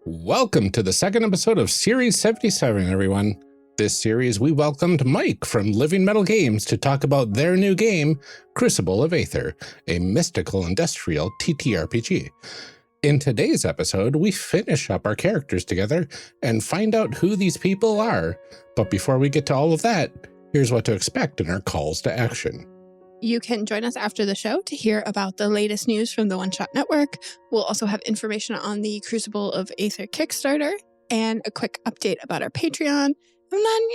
Welcome to the second episode of Series 77, everyone. This series, we welcomed Mike from Living Metal Games to talk about their new game, Crucible of Aether, a mystical industrial TTRPG. In today's episode, we finish up our characters together and find out who these people are. But before we get to all of that, here's what to expect in our calls to action. You can join us after the show to hear about the latest news from the One Shot Network. We'll also have information on the Crucible of Aether Kickstarter and a quick update about our Patreon. And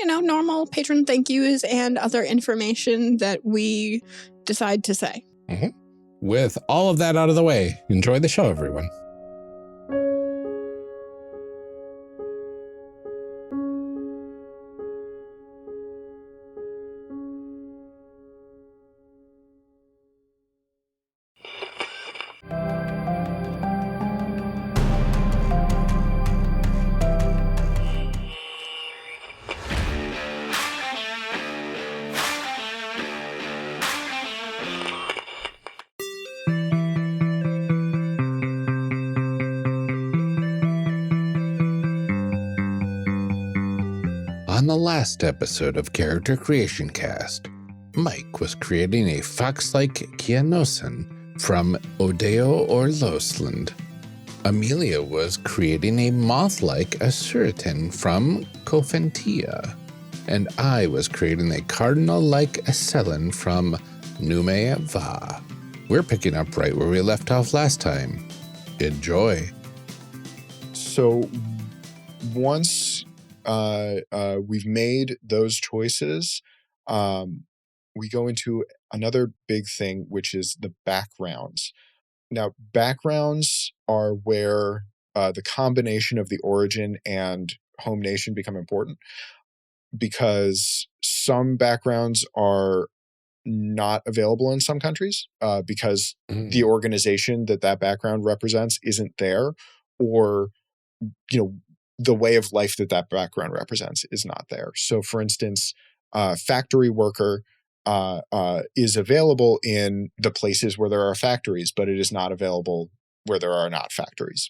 then, normal patron thank yous and other information that we decide to say. With all of that out of the way, enjoy the show, everyone. On the last episode of Character Creation Cast, Mike was creating a fox-like Kianosan from Odayan Empire. Amelia was creating a moth-like Asuritan from Kofentia, and I was creating a cardinal-like Acellan from Nume Va. We're picking up right where we left off last time. Enjoy. So once we've made those choices, we go into another big thing, which is the backgrounds. Now, backgrounds are where the combination of the origin and home nation become important, because some backgrounds are not available in some countries because the organization that background represents isn't there, or the way of life that background represents is not there. So, for instance, factory worker is available in the places where there are factories, but it is not available where there are not factories.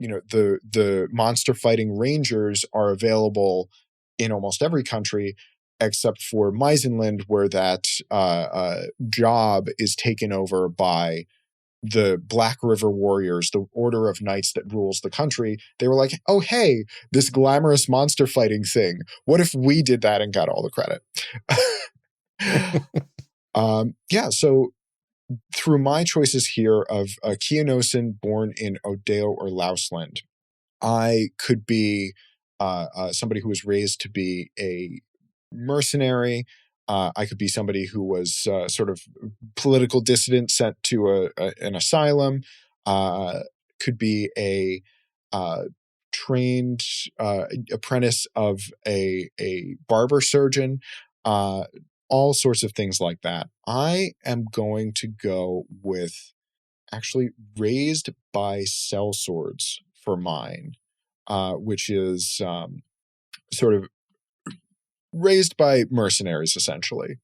The monster fighting rangers are available in almost every country except for Meisenland, where that job is taken over by the Black River Warriors, the order of knights that rules the country. They were like, oh, hey, this glamorous monster fighting thing. What if we did that and got all the credit? So through my choices here of a Kianosan born in Odayan or Lausland, I could be somebody who was raised to be a mercenary. I could be somebody who was sort of political dissident sent to an asylum. Could be a trained apprentice of a barber surgeon. All sorts of things like that. I am going to go with actually raised by sellswords for mine, which is sort of raised by mercenaries, essentially.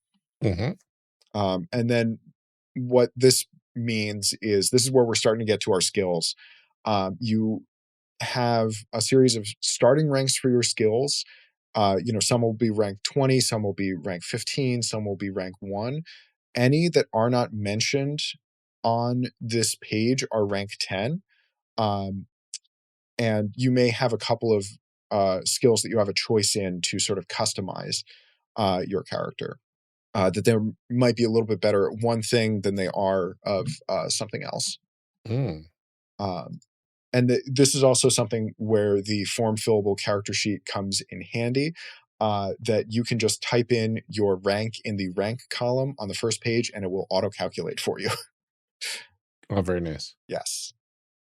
And then what this means is, this is where we're starting to get to our skills. You have a series of starting ranks for your skills. Some will be rank 20, some will be rank 15, some will be rank 1. Any that are not mentioned on this page are rank 10. And you may have a couple of skills that you have a choice in to sort of customize your character. That they might be a little bit better at one thing than they are of something else. And this is also something where the form-fillable character sheet comes in handy, that you can just type in your rank in the rank column on the first page and it will auto-calculate for you. Oh, very nice. Yes.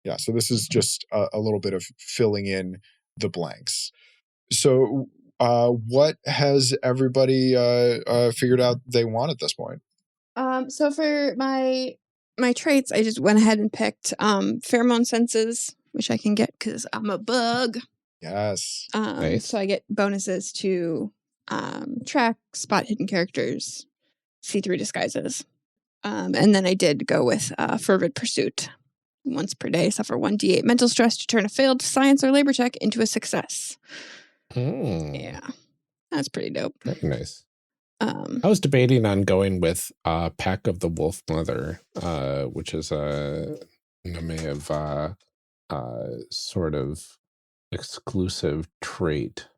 Yeah, so this is just a little bit of filling in the blanks. So what has everybody figured out they want at this point? So for my traits, I just went ahead and picked pheromone senses, which I can get because I'm a bug. Yes. Nice. So I get bonuses to track, spot hidden characters, see through disguises. And then I did go with fervid pursuit. Once per day, suffer 1d8 mental stress to turn a failed science or labor check into a success. Yeah, that's pretty dope. Very nice. I was debating on going with Pack of the Wolf Mother, which is a Nemev sort of exclusive trait.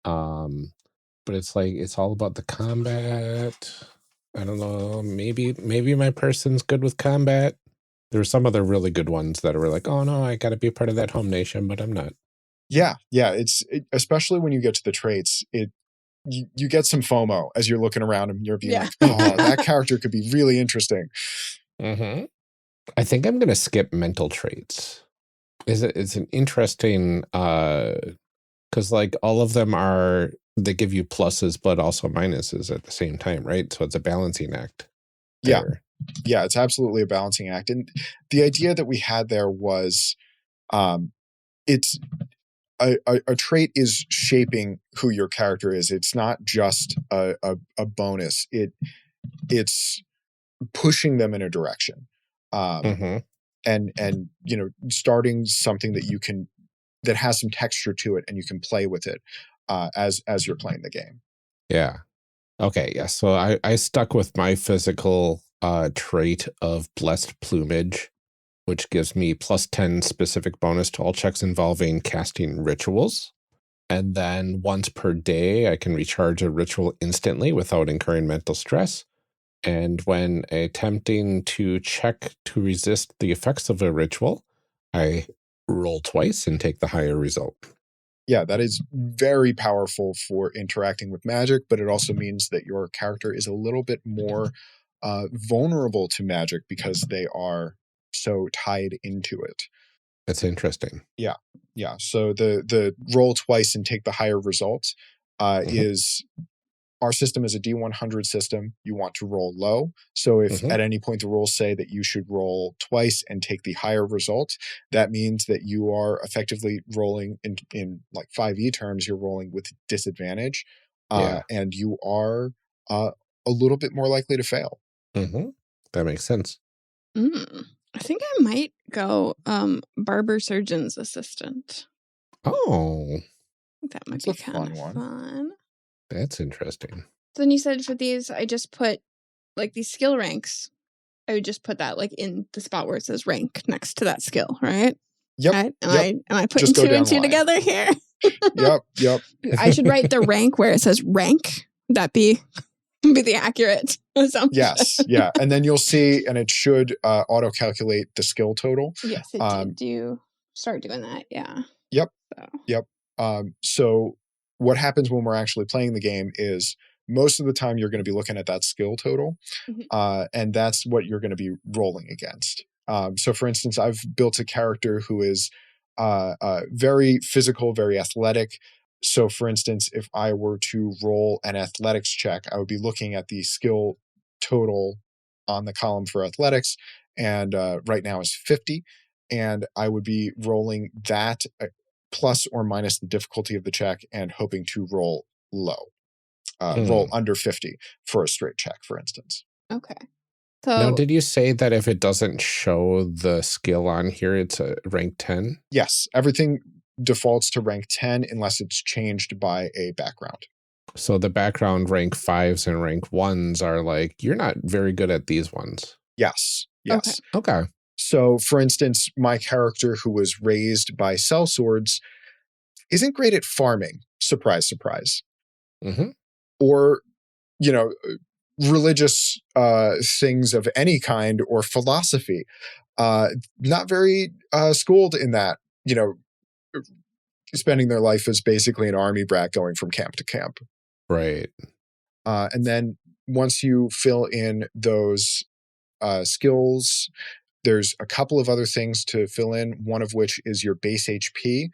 But it's like, it's all about the combat. I don't know, maybe my person's good with combat. There were some other really good ones that were like, oh no, I got to be a part of that home nation, but I'm not. Yeah. Especially when you get to the traits, you get some FOMO as you're looking around and you're being like, oh, that character could be really interesting. I think I'm going to skip mental traits. It's an interesting, because like all of them they give you pluses, but also minuses at the same time, right? So it's a balancing act. Yeah. Yeah, it's absolutely a balancing act. And the idea that we had there was it's a trait is shaping who your character is. It's not just a bonus. It's pushing them in a direction. And starting something that has some texture to it and you can play with it as you're playing the game. Yeah. Okay, yeah. So I stuck with my physical trait of Blessed Plumage, which gives me +10 specific bonus to all checks involving casting rituals. And then once per day, I can recharge a ritual instantly without incurring mental stress. And when attempting to check to resist the effects of a ritual, I roll twice and take the higher result. Yeah, that is very powerful for interacting with magic, but it also means that your character is a little bit more vulnerable to magic because they are so tied into it. That's interesting. Yeah. So the roll twice and take the higher result is, our system is a D100 system. You want to roll low. So if at any point the rules say that you should roll twice and take the higher result, that means that you are effectively rolling in like 5e terms, you're rolling with disadvantage. And you are a little bit more likely to fail. That makes sense. I think I might go barber surgeon's assistant. Oh. I think that might be kind of fun. That's interesting. So then you said for these, I just put like these skill ranks. I would just put that like in the spot where it says rank next to that skill, right? Yep. Right? Am I putting two and two together here? Yep. I should write the rank where it says rank. That be the accurate assumption. Yes. Yeah. And then you'll see, and it should auto calculate the skill total. Yes, it did. Do you start doing that? Yeah. Yep. So what happens when we're actually playing the game is most of the time you're going to be looking at that skill total, and that's what you're going to be rolling against. So for instance, I've built a character who is very physical, very athletic. So for instance, if I were to roll an athletics check, I would be looking at the skill total on the column for athletics, and right now is 50. And I would be rolling that plus or minus the difficulty of the check and hoping to roll low, roll under 50 for a straight check, for instance. Okay. So now, did you say that if it doesn't show the skill on here, it's a rank 10? Yes. Everything defaults to rank 10 unless it's changed by a background. So the background rank 5s and rank 1s are like, you're not very good at these ones. Yes. Okay. So, for instance, my character who was raised by sellswords isn't great at farming. Surprise, surprise. Or, religious things of any kind or philosophy. Not very schooled in that, spending their life as basically an army brat going from camp to camp. Right. And then once you fill in those skills, there's a couple of other things to fill in, one of which is your base HP.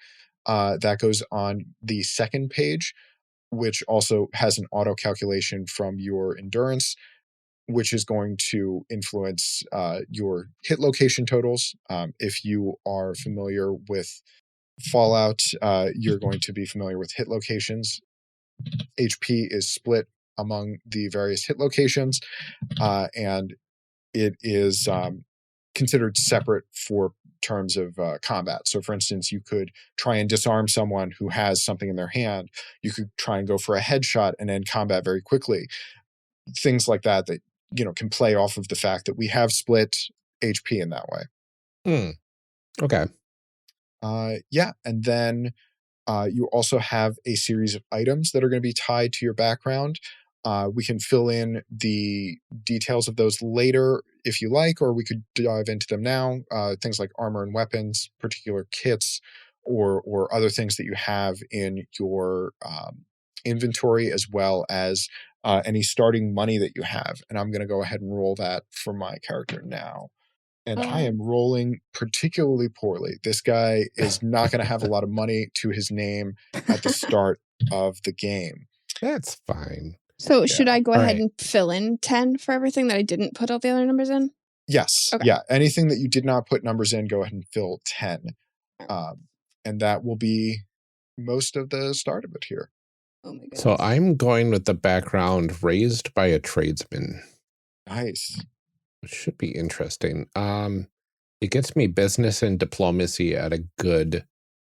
That goes on the second page, which also has an auto calculation from your endurance, which is going to influence your hit location totals. If you are familiar with Fallout, you're going to be familiar with hit locations. HP is split among the various hit locations, and it is considered separate for terms of combat. So, for instance, you could try and disarm someone who has something in their hand. You could try and go for a headshot and end combat very quickly. Things like that can play off of the fact that we have split HP in that way. Okay. And then you also have a series of items that are going to be tied to your background. We can fill in the details of those later if you like, or we could dive into them now. Things like armor and weapons, particular kits, or other things that you have in your inventory, as well as any starting money that you have. And I'm going to go ahead and roll that for my character now. And I am rolling particularly poorly. This guy is not going to have a lot of money to his name at the start of the game. That's fine. So should I go ahead and fill in 10 for everything that I didn't put all the other numbers in? Yes. Okay. Yeah. Anything that you did not put numbers in, go ahead and fill 10. And that will be most of the start of it here. Oh my goodness. So I'm going with the background raised by a tradesman. Nice. It should be interesting. It gets me business and diplomacy at a good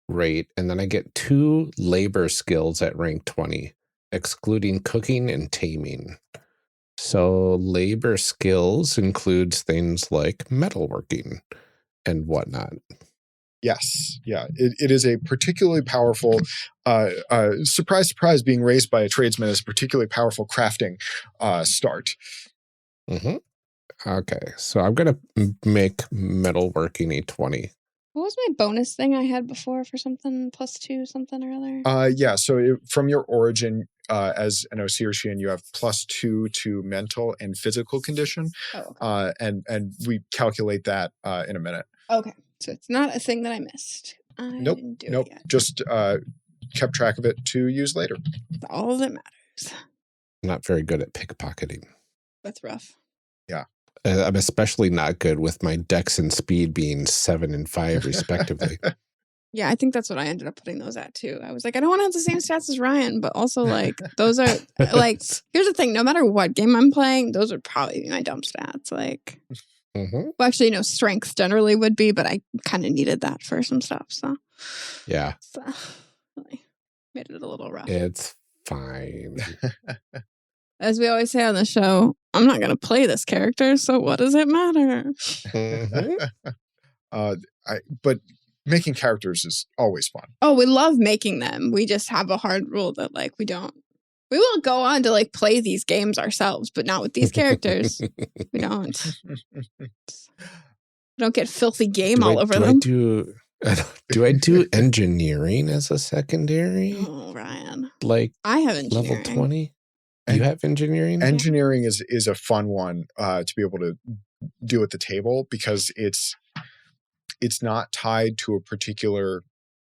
rate, and then I get 2 labor skills at rank 20, excluding cooking and taming. So labor skills includes things like metalworking and whatnot. Yes. Yeah. It is a particularly powerful, surprise, surprise, being raised by a tradesman is a particularly powerful crafting start. Mm-hmm. Okay. So I'm going to make metalworking a 20. What was my bonus thing I had before for something +2 something or other? So from your origin as an Osirian, you have +2 to mental and physical condition. Oh, okay. And we calculate that in a minute. Okay. So it's not a thing that I missed. Nope. Didn't do it yet. Just kept track of it to use later. That's all that matters. Not very good at pickpocketing. That's rough. Yeah. I'm especially not good with my dex and speed being 7 and 5 respectively. Yeah, I think that's what I ended up putting those at too. I was like, I don't want to have the same stats as Ryan, but also like those are like, here's the thing, no matter what game I'm playing, those would probably be my dump stats. Like, well, actually, strength generally would be, but I kind of needed that for some stuff. So, yeah. So, really made it a little rough. It's fine. As we always say on the show, I'm not going to play this character, so what does it matter? But making characters is always fun. Oh, we love making them. We just have a hard rule that like we will go on to like play these games ourselves, but not with these characters. We don't. We don't get filthy game all over them. Do I do engineering as a secondary? Oh, Ryan. Like I have engineering. Level 20? You have engineering? Engineering is a fun one to be able to do at the table because it's not tied to a particular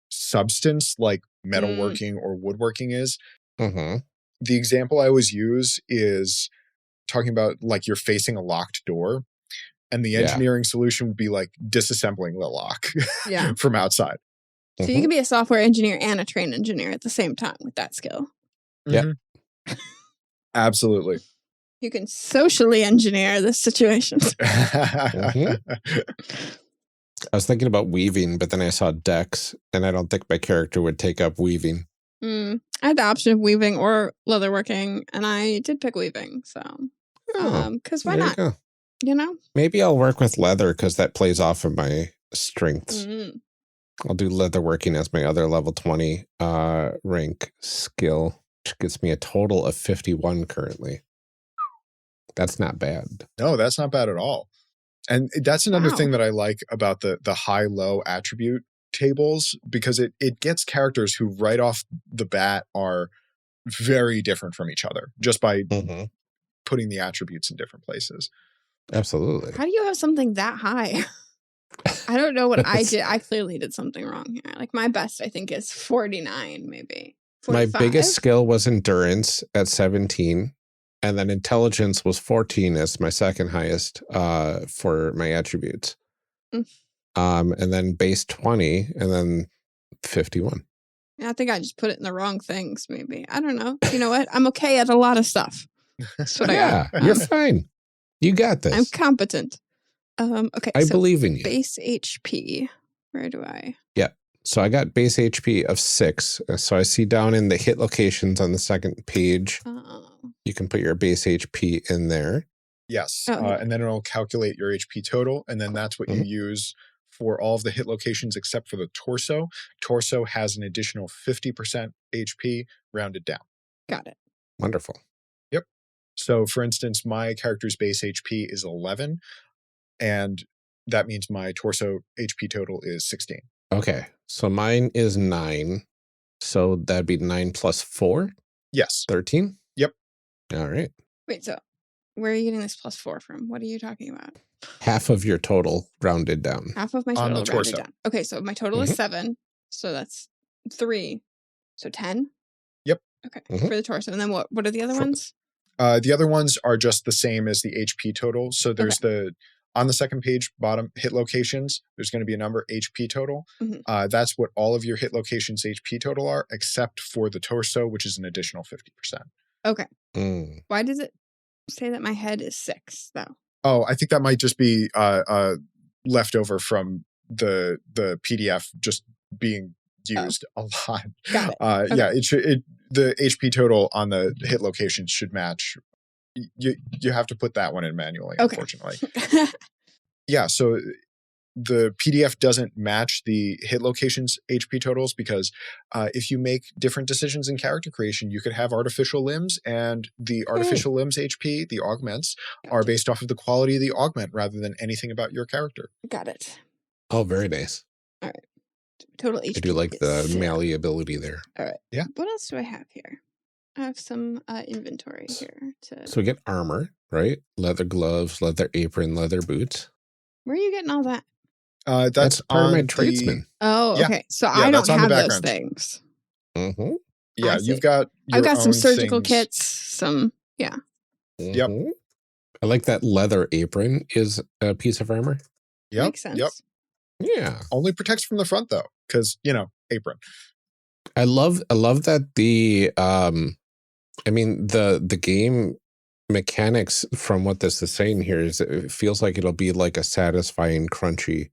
substance like metalworking or woodworking is. Mm-hmm. The example I always use is talking about like you're facing a locked door and the engineering solution would be like disassembling the lock from outside. So you can be a software engineer and a trained engineer at the same time with that skill. Yeah. Absolutely. You can socially engineer this situation. I was thinking about weaving, but then I saw Dex, and I don't think my character would take up weaving. I had the option of weaving or leatherworking, and I did pick weaving. So, because why not? Maybe I'll work with leather because that plays off of my strengths. I'll do leatherworking as my other level 20 rank skill, which gets me a total of 51 currently. That's not bad. No, that's not bad at all. And that's another thing that I like about the high-low attribute tables, because it gets characters who right off the bat are very different from each other just by putting the attributes in different places. Absolutely. How do you have something that high? I don't know what I did. I clearly did something wrong here. Like my best, I think, is 49, maybe. 45? My biggest skill was endurance at 17. And then intelligence was 14 as my second highest for my attributes. And then base 20 and then 51. Yeah, I think I just put it in the wrong things, maybe. I don't know. You know what? I'm okay at a lot of stuff. That's what I got. You're fine. You got this. I'm competent. Okay. I so believe in you. base HP. Where do I? So I got base HP of 6. So I see down in the hit locations on the second page, you can put your base HP in there. Yes. Oh, yeah. And then it'll calculate your HP total. And then that's what you Mhm. use for all of the hit locations except for the torso. Torso has an additional 50% HP rounded down. Got it. Wonderful. Yep. So for instance, my character's base HP is 11. And that means my torso HP total is 16. Okay. So mine is 9. So that'd be 9 plus 4? Yes. 13? Yep. All right. Wait, so where are you getting this +4 from? What are you talking about? Half of your total rounded down. Half of my On total the rounded torso. down. Okay, so my total is 7. So that's 3. So 10? Yep. Okay, Mhm. for the torso. And then what are the other ones? The other ones are just the same as the HP total. So there's on the second page, bottom hit locations, there's going to be a number HP total. Mhm. That's what all of your hit locations HP total are, except for the torso, which is an additional 50%. Okay. Mm. Why does it say that my head is 6, though? Oh, I think that might just be leftover from the PDF just being used a lot. Got it. Okay. Yeah, the HP total on the hit locations should match. You have to put that one in manually, Okay. unfortunately. Yeah, so the PDF doesn't match the hit locations HP totals because if you make different decisions in character creation, you could have artificial limbs, and the artificial limbs HP, the augments, are based off of the quality of the augment rather than anything about your character. Got it. Oh, very nice. All right. Total HP. I do like the is 6. malleability there. All right. Yeah. What else do I have here? I have some inventory here. So we get armor, right? Leather gloves, leather apron, leather boots. Where are you getting all that? That's part of my on tradesman. Oh, Yeah. okay. So Yeah, I don't that's on the have those background. things. Mm-hmm. Yeah, I see. you've got your I've got some own surgical things. kits, some Yep. Mm-hmm. I like that leather apron is a piece of armor. Yep. makes sense. Yep. Yeah. Only protects from the front though, because apron. I love that the the game mechanics from what this is saying here is it feels like it'll be like a satisfying, crunchy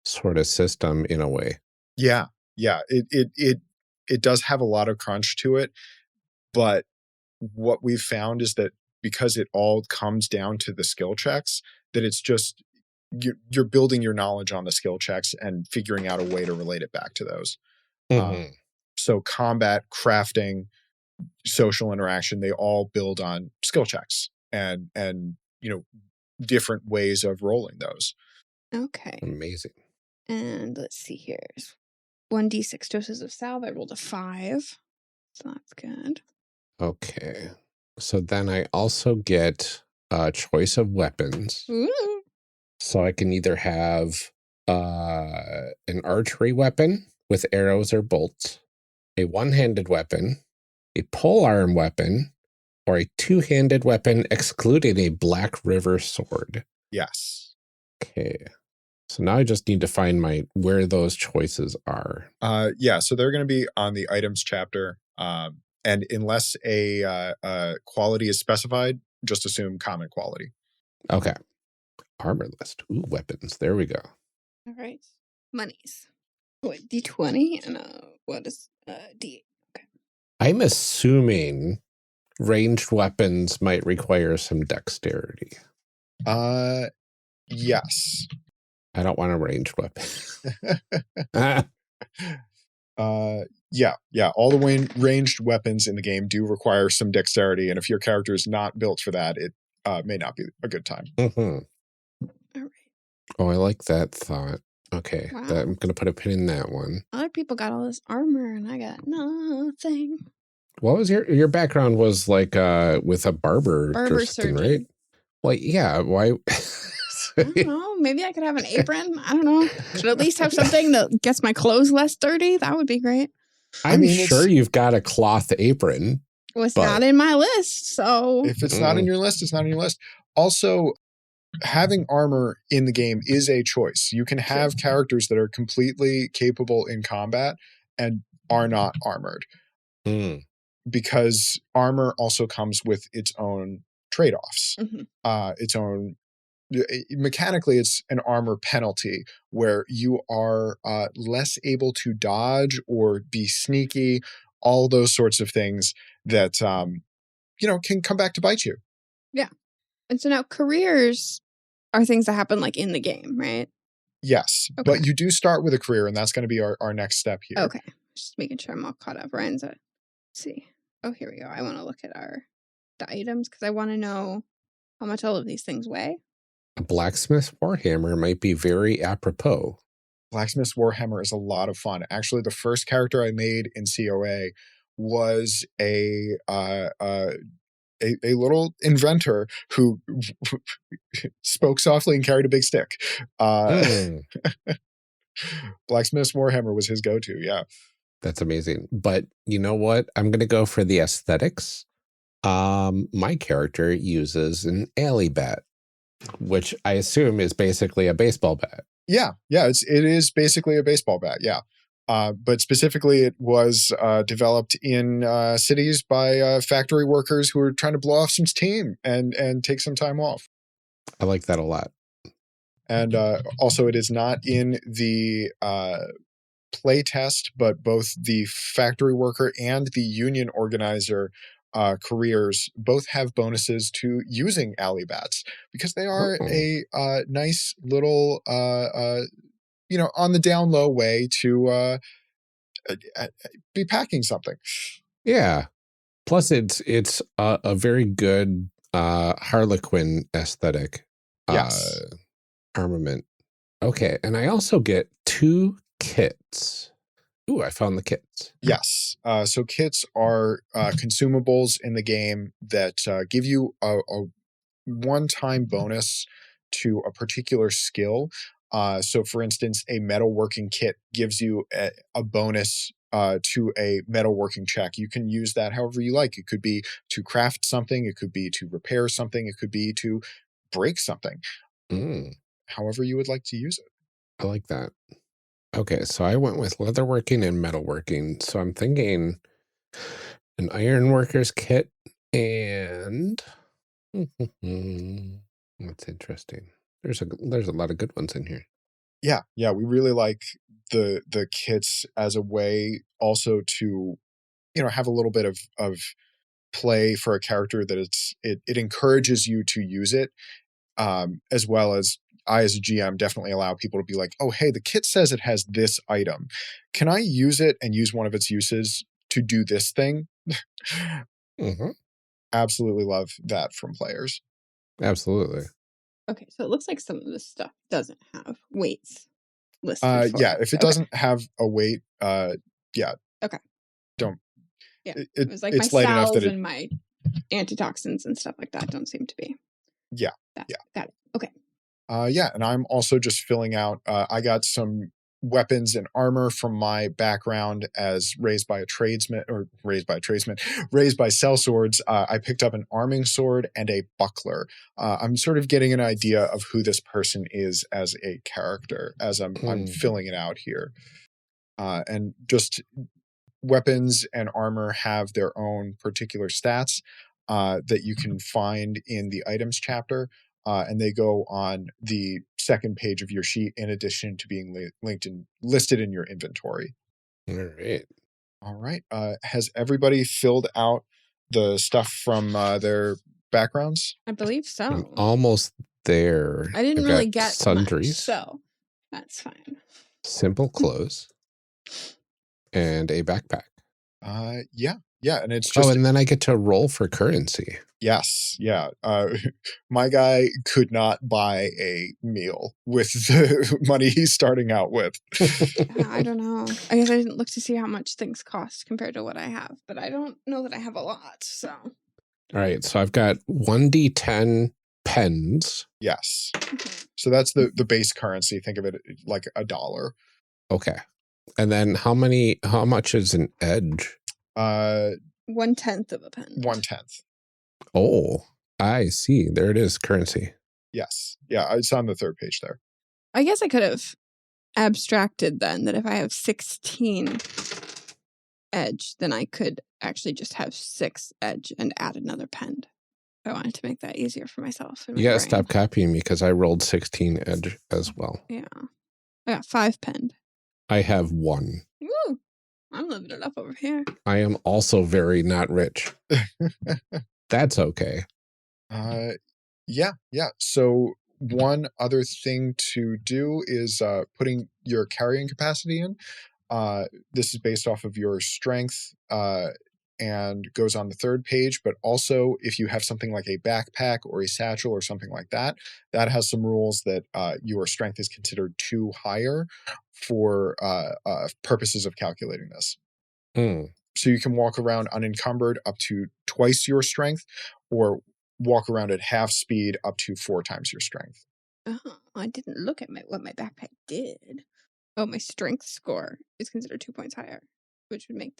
sort of system in a way. Yeah. Yeah. It does have a lot of crunch to it, but what we've found is that because it all comes down to the skill checks, that it's just you're building your knowledge on the skill checks and figuring out a way to relate it back to those. So combat, crafting, social interaction, they all build on skill checks and different ways of rolling those. Okay. Amazing. And let's see here. 1d6 doses of salve. I rolled a 5. So that's good. Okay. So then I also get a choice of weapons. Ooh. So I can either have an archery weapon with arrows or bolts, a one-handed weapon, a polearm weapon, or a two-handed weapon excluding a Black River sword. Yes. Okay. So now I just need to find where those choices are. Yeah, so they're going to be on the items chapter. And unless a quality is specified, just assume common quality. Okay. Armor list. Ooh, weapons. There we go. All right. Monies. What, D20? And what is D8? Okay. I'm assuming ranged weapons might require some dexterity. Yes. I don't want a ranged weapon. Yeah. All the ranged weapons in the game do require some dexterity, and if your character is not built for that, it may not be a good time. Mm-hmm. All right. Oh, I like that thought. Okay, Wow. I'm going to put a pin in that one. Other people got all this armor, and I got nothing. What was your background was like with a barber surgeon, right? Well, yeah. Why? I don't know. Maybe I could have an apron. I don't know. Should at least have something that gets my clothes less dirty. That would be great. I'm sure you've got a cloth apron. Well, it's not in my list, so if it's not in your list, it's not in your list. Also, having armor in the game is a choice. You can have characters that are completely capable in combat and are not armored. Because armor also comes with its own trade-offs, its own mechanically, it's an armor penalty where you are less able to dodge or be sneaky, all those sorts of things that, can come back to bite you. Yeah. And so now careers are things that happen like in the game, right? Yes. Okay. But you do start with a career, and that's going to be our next step here. Okay. Just making sure I'm all caught up. Ryan's let's see. Oh, here we go. I want to look at the items because I want to know how much all of these things weigh. A blacksmith's warhammer might be very apropos. Blacksmith's Warhammer is a lot of fun. Actually, the first character I made in COA was a little inventor who spoke softly and carried a big stick. Blacksmith's Warhammer was his go-to, yeah. That's amazing. But you know what? I'm going to go for the aesthetics. My character uses an alley bat, which I assume is basically a baseball bat. Yeah, it is basically a baseball bat, yeah. But specifically, it was developed in cities by factory workers who were trying to blow off some steam and take some time off. I like that a lot. And also, it is not in the play test, but both the factory worker and the union organizer careers both have bonuses to using alley bats because they are a nice little, on the down low way to be packing something. Yeah. Plus, it's a very good Harlequin aesthetic. Yes. Armament. Okay, and I also get 2 kits. Ooh, I found the kits. Yes. So kits are consumables in the game that give you a one-time bonus to a particular skill. So, for instance, a metalworking kit gives you a bonus to a metalworking check. You can use that however you like. It could be to craft something. It could be to repair something. It could be to break something. However you would like to use it. I like that. Okay, so I went with leatherworking and metalworking. So I'm thinking an ironworker's kit and that's interesting. There's a lot of good ones in here. Yeah, we really like the kits as a way also to have a little bit of play for a character that it encourages you to use it, as well as I, as a GM, definitely allow people to be like, oh, hey, the kit says it has this item. Can I use it and use one of its uses to do this thing? Absolutely love that from players. Absolutely. Okay, so it looks like some of this stuff doesn't have weights listed. Yeah, if it doesn't have a weight, yeah. Okay. Don't. Yeah, it was like my cells and my antitoxins and stuff like that don't seem to be. Yeah. Got it. Okay. Yeah, and I'm also just filling out. I got some weapons and armor from my background as raised by sellswords. I picked up an arming sword and a buckler. I'm sort of getting an idea of who this person is as a character as I'm filling it out here. And just weapons and armor have their own particular stats that you can find in the items chapter. And they go on the second page of your sheet in addition to being linked and listed in your inventory. All right. Has everybody filled out the stuff from their backgrounds? I believe so. I'm almost there. I didn't really get sundries, much, so that's fine. Simple clothes and a backpack. Yeah, and it's just... Oh, and then I get to roll for currency. Yes, yeah. My guy could not buy a meal with the money he's starting out with. I don't know. I guess I didn't look to see how much things cost compared to what I have, but I don't know that I have a lot, so... All right, so I've got 1d10 pens. Yes. So that's the base currency. Think of it like $1. Okay. And then how much is an edge? 1/10 of a pen. 1/10. Oh, I see. There it is, currency. Yes. Yeah, it's on the third page there. I guess I could have abstracted then that if I have 16 edge, then I could actually just have 6 edge and add another pen. I wanted to make that easier for myself. You gotta stop copying me because I rolled 16 edge as well. Yeah. I got 5 penned. I have 1. Woo! I'm living it up over here. I am also very not rich. That's okay. Yeah. So one other thing to do is putting your carrying capacity in. This is based off of your strength and goes on the 3rd page, but also if you have something like a backpack or a satchel or something like that, that has some rules that your strength is considered too higher for purposes of calculating this. So you can walk around unencumbered up to twice your strength, or walk around at half speed up to 4 times your strength. Oh, I didn't look at what my backpack did. Oh, my strength score is considered 2 points higher, which would make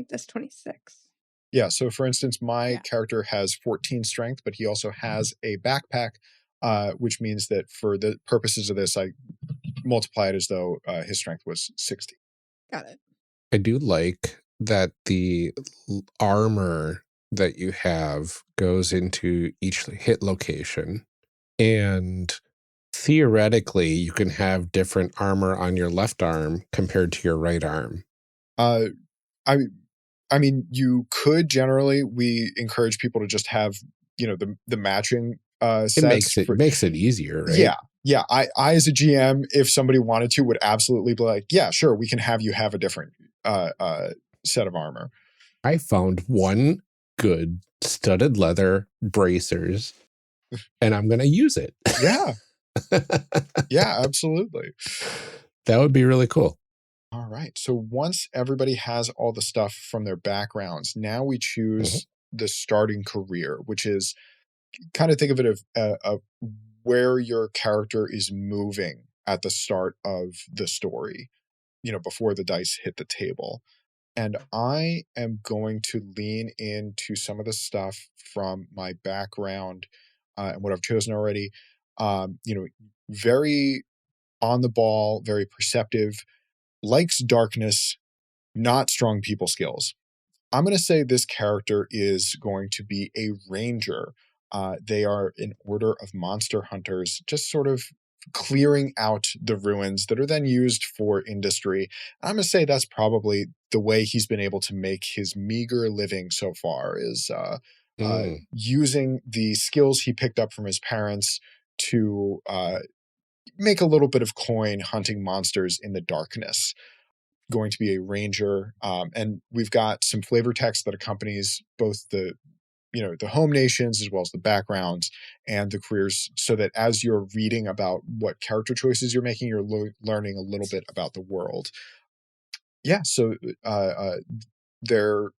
this 26. Yeah, so for instance, my character has 14 strength, but he also has a backpack, which means that for the purposes of this, I multiply it as though his strength was 60. Got it. I do like that the armor that you have goes into each hit location, and theoretically you can have different armor on your left arm compared to your right arm. I mean, you could generally. We encourage people to just have, the matching sets. It makes it easier, right? Yeah. I as a GM, if somebody wanted to, would absolutely be like, yeah, sure, we can have you have a different set of armor. I found 1 good studded leather bracers, and I'm going to use it. Yeah. Yeah, absolutely. That would be really cool. All right. So once everybody has all the stuff from their backgrounds, now we choose the starting career, which is kind of think of it of where your character is moving at the start of the story, before the dice hit the table. And I am going to lean into some of the stuff from my background and what I've chosen already. Very on the ball, very perceptive, likes darkness, not strong people skills. I'm going to say this character is going to be a ranger. They are an order of monster hunters, just sort of clearing out the ruins that are then used for industry. I'm going to say that's probably the way he's been able to make his meager living so far, is using the skills he picked up from his parents to make a little bit of coin hunting monsters in the darkness. Going to be a ranger, and we've got some flavor text that accompanies both the home nations as well as the backgrounds and the careers, so that as you're reading about what character choices you're making, you're learning a little bit about the world. Yeah, so their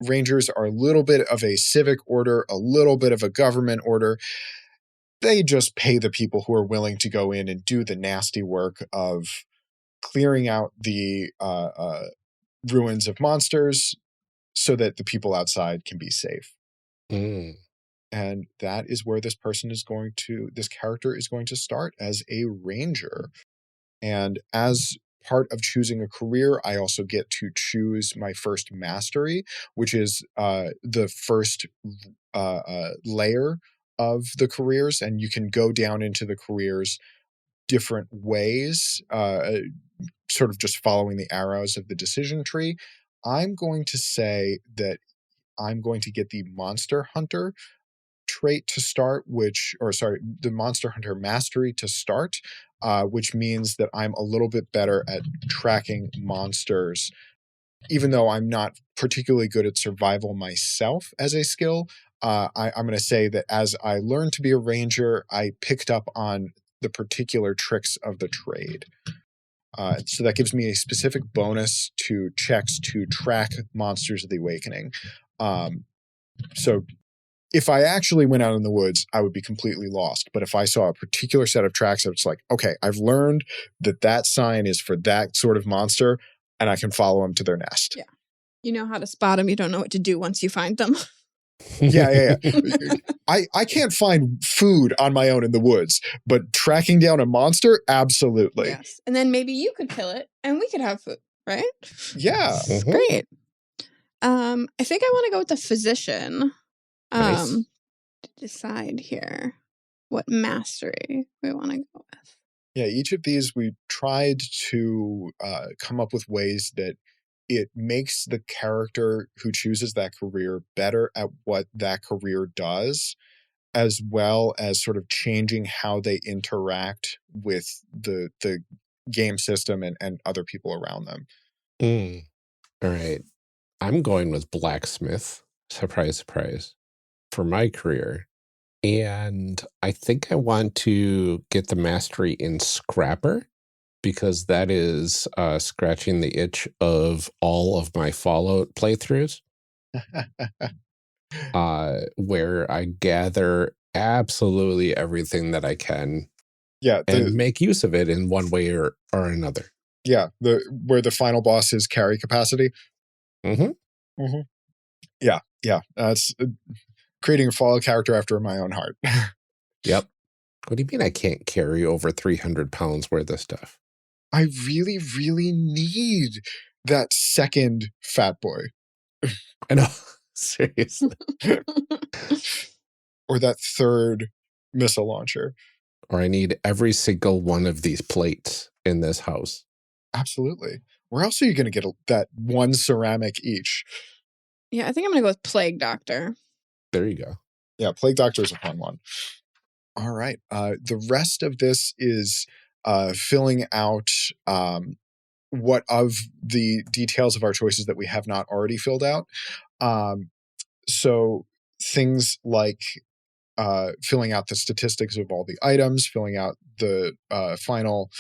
rangers are a little bit of a civic order, a little bit of a government order. They just pay the people who are willing to go in and do the nasty work of clearing out the ruins of monsters so that the people outside can be safe. And that is where this character is going to start, as a ranger. And as part of choosing a career, I also get to choose my first mastery, which is the first layer of the careers. And you can go down into the careers different ways, sort of just following the arrows of the decision tree. I'm going to say that I'm going to get the Monster Hunter trait to start, the Monster Hunter mastery to start, which means that I'm a little bit better at tracking monsters. Even though I'm not particularly good at survival myself as a skill, I'm going to say that as I learned to be a ranger, I picked up on the particular tricks of the trade. So that gives me a specific bonus to checks to track monsters of the awakening. So if I actually went out in the woods, I would be completely lost. But if I saw a particular set of tracks, it's like, okay, I've learned that sign is for that sort of monster, and I can follow them to their nest. Yeah. You know how to spot them. You don't know what to do once you find them. Yeah. I can't find food on my own in the woods, but tracking down a monster, absolutely. Yes. And then maybe you could kill it and we could have food, right? Yeah. Great. I think I want to go with the physician. Nice. to decide here what mastery we want to go with. Yeah, each of these we tried to come up with ways that it makes the character who chooses that career better at what that career does, as well as sort of changing how they interact with the game system and other people around them. All right. I'm going with blacksmith. Surprise, surprise. For my career. And I think I want to get the mastery in scrapper, because that is scratching the itch of all of my Fallout playthroughs, where I gather absolutely everything that I can, and make use of it in one way or another. Yeah, where the final boss is carry capacity. Yeah, that's creating a Fallout character after my own heart. Yep. What do you mean I can't carry over 300 pounds worth of stuff? I really, really need that second fat boy. I know. Seriously. Or that third missile launcher. Or I need every single one of these plates in this house. Absolutely. Where else are you going to get that one ceramic each? Yeah, I think I'm going to go with Plague Doctor. There you go. Yeah, Plague Doctor is a fun one. All right. The rest of this is filling out what of the details of our choices that we have not already filled out. So things like filling out the statistics of all the items, filling out the final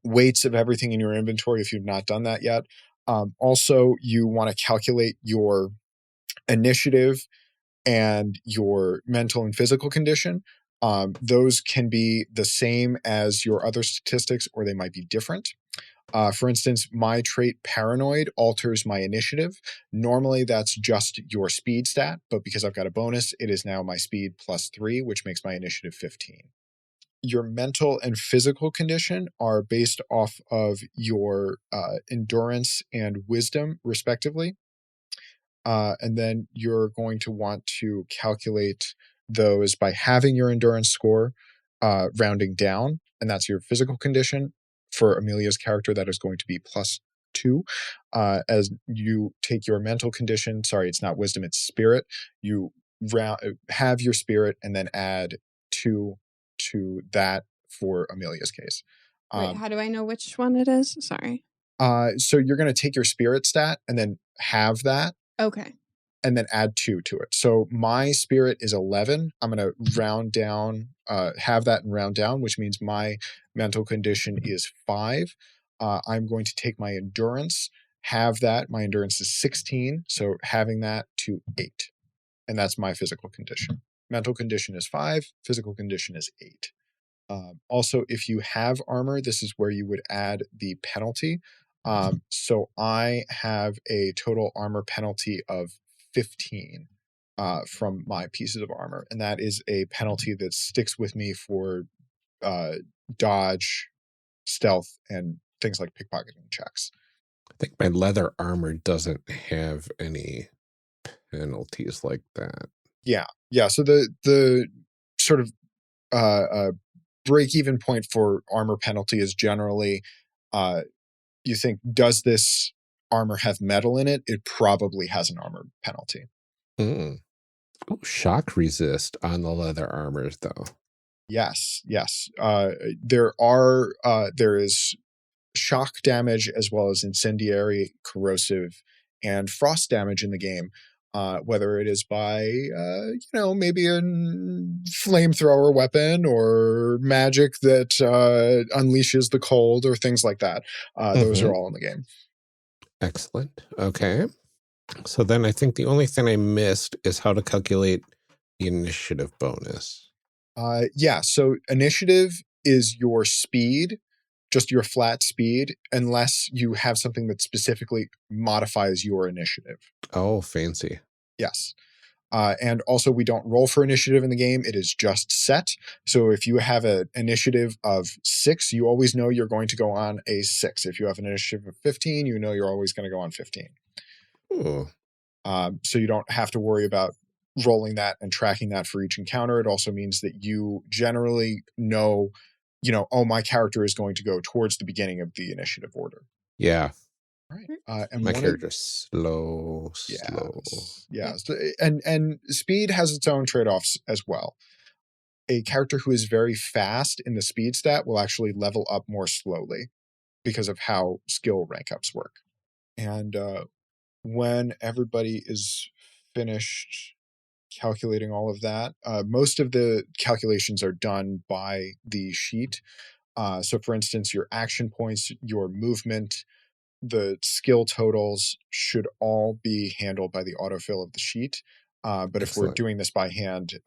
weights of everything in your inventory if you've not done that yet. Also, you want to calculate your initiative and your mental and physical condition. Those can be the same as your other statistics, or they might be different. For instance, my trait Paranoid alters my initiative. Normally, that's just your speed stat, but because I've got a bonus, it is now my speed +3, which makes my initiative 15. Your mental and physical condition are based off of your endurance and wisdom, respectively. And then you're going to want to calculate those by having your endurance score rounding down, and that's your physical condition. For Amelia's character, that is going to be +2. As you take your mental condition, sorry, it's not wisdom, it's spirit. You have your spirit and then add 2 to that for Amelia's case. Wait, how do I know which one it is? Sorry. So you're going to take your spirit stat and then have that. Okay. And then add 2 to it. So my spirit is 11. I'm going to round down, have that and round down, which means my mental condition is 5. I'm going to take my endurance, have that. My endurance is 16. So having that to 8. And that's my physical condition. Mental condition is 5. Physical condition is 8. Also, if you have armor, this is where you would add the penalty. So I have a total armor penalty of 15 from my pieces of armor, and that is a penalty that sticks with me for dodge, stealth, and things like pickpocketing checks. I think my leather armor doesn't have any penalties like that. Yeah. So the sort of break-even point for armor penalty is generally you think, does this armor have metal in it? It probably has an armor penalty. Oh, shock resist on the leather armors, though. Yes. There is shock damage as well as incendiary, corrosive, and frost damage in the game. Whether it is by maybe a flamethrower weapon or magic that unleashes the cold or things like that. Those are all in the game. Excellent. Okay. So then I think the only thing I missed is how to calculate the initiative bonus. So initiative is your speed, just your flat speed, unless you have something that specifically modifies your initiative. Oh, fancy. Yes. And also, we don't roll for initiative in the game. It is just set. So if you have an initiative of 6, you always know you're going to go on a 6. If you have an initiative of 15, you know you're always going to go on 15. Ooh. So you don't have to worry about rolling that and tracking that for each encounter. It also means that you generally know, oh, my character is going to go towards the beginning of the initiative order. Yeah. Right. And My character's slow. Yeah. And speed has its own trade-offs as well. A character who is very fast in the speed stat will actually level up more slowly because of how skill rank ups work. And when everybody is finished calculating all of that, most of the calculations are done by the sheet. So for instance, your action points, your movement, the skill totals should all be handled by the autofill of the sheet. But if we're doing this by hand,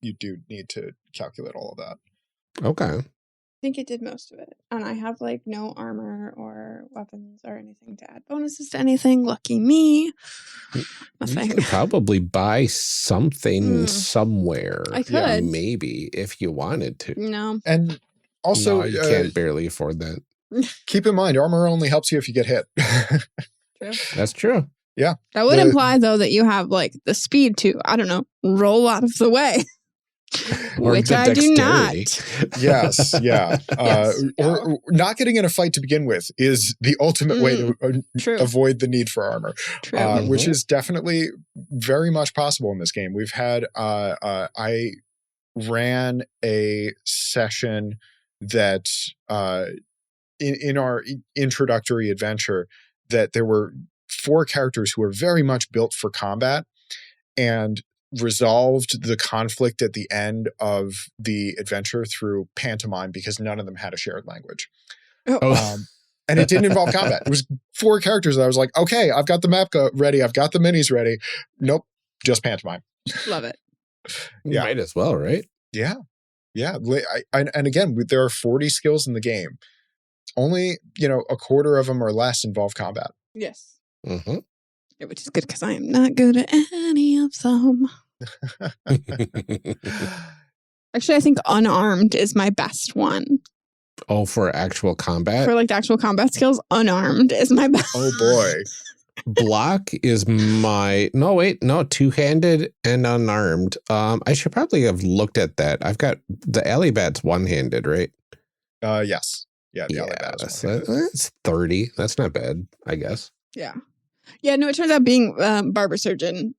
you do need to calculate all of that. Okay. I think it did most of it. And I have like no armor or weapons or anything to add bonuses to anything. Lucky me. Nothing. You could probably buy something somewhere. I could. Yeah, maybe if you wanted to. No. And also, no, you can't barely afford that. Keep in mind, armor only helps you if you get hit. True. That's true. Yeah. That would imply, though, that you have like the speed to, I don't know, roll out of the way. Which I do not. Yes, yeah. Yes, or not getting in a fight to begin with is the ultimate way to avoid the need for armor, which is definitely very much possible in this game. We've had, I ran a session that in our introductory adventure that there were 4 characters who were very much built for combat and resolved the conflict at the end of the adventure through pantomime because none of them had a shared language. And it didn't involve combat. It was 4 characters that I was like, okay, I've got the map ready. I've got the minis ready. Nope, just pantomime. Love it. Yeah. Might as well, right? Yeah. Yeah. And again, there are 40 skills in the game. Only, a quarter of them or less involve combat. Yes. Mm-hmm. Yeah, which is good because I am not good at any of them. Actually, I think unarmed is my best one. Oh, for actual combat? For like the actual combat skills, unarmed is my best. Oh boy. Block is my two-handed and unarmed. I should probably have looked at that. I've got the alley bat's one-handed, right? Yes. Yeah, the alley bat is one-handed. That's 30. That's not bad, I guess. Yeah. Yeah, no, it turns out being Barber Surgeon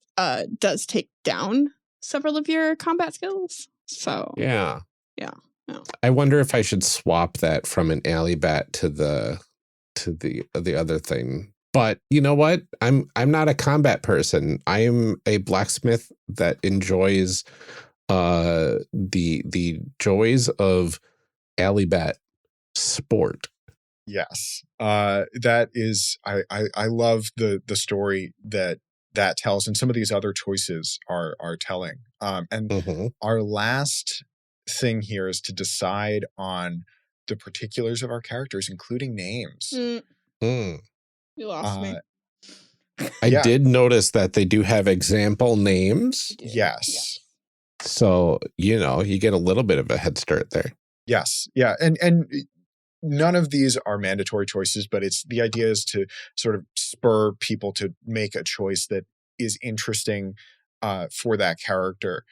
does take down several of your combat skills. So yeah. No. I wonder if I should swap that from an alley bat to the other thing. But you know what? I'm not a combat person. I am a blacksmith that enjoys the joys of alley bat sport. Yes. That is, I love the story that tells, and some of these other choices are telling. And our last thing here is to decide on the particulars of our characters, including names. You lost me. I did notice that they do have example names. Yes. So, you get a little bit of a head start there. Yes. Yeah. And none of these are mandatory choices, but the idea is to sort of spur people to make a choice that is interesting for that character.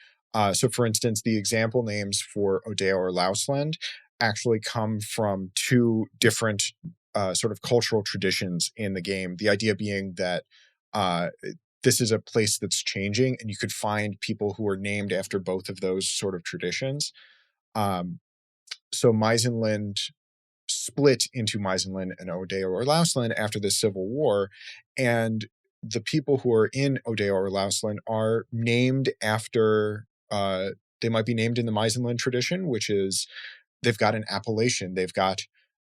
So for instance, the example names for Odayan or Lausland actually come from 2 different sort of cultural traditions in the game. The idea being that this is a place that's changing, and you could find people who are named after both of those sort of traditions. So Meisenland split into Meisenland and Odayan or Lausland after the Civil War, and the people who are in Odayan or Lausland are named after, they might be named in the Meisenland tradition, which is they've got an appellation. They've got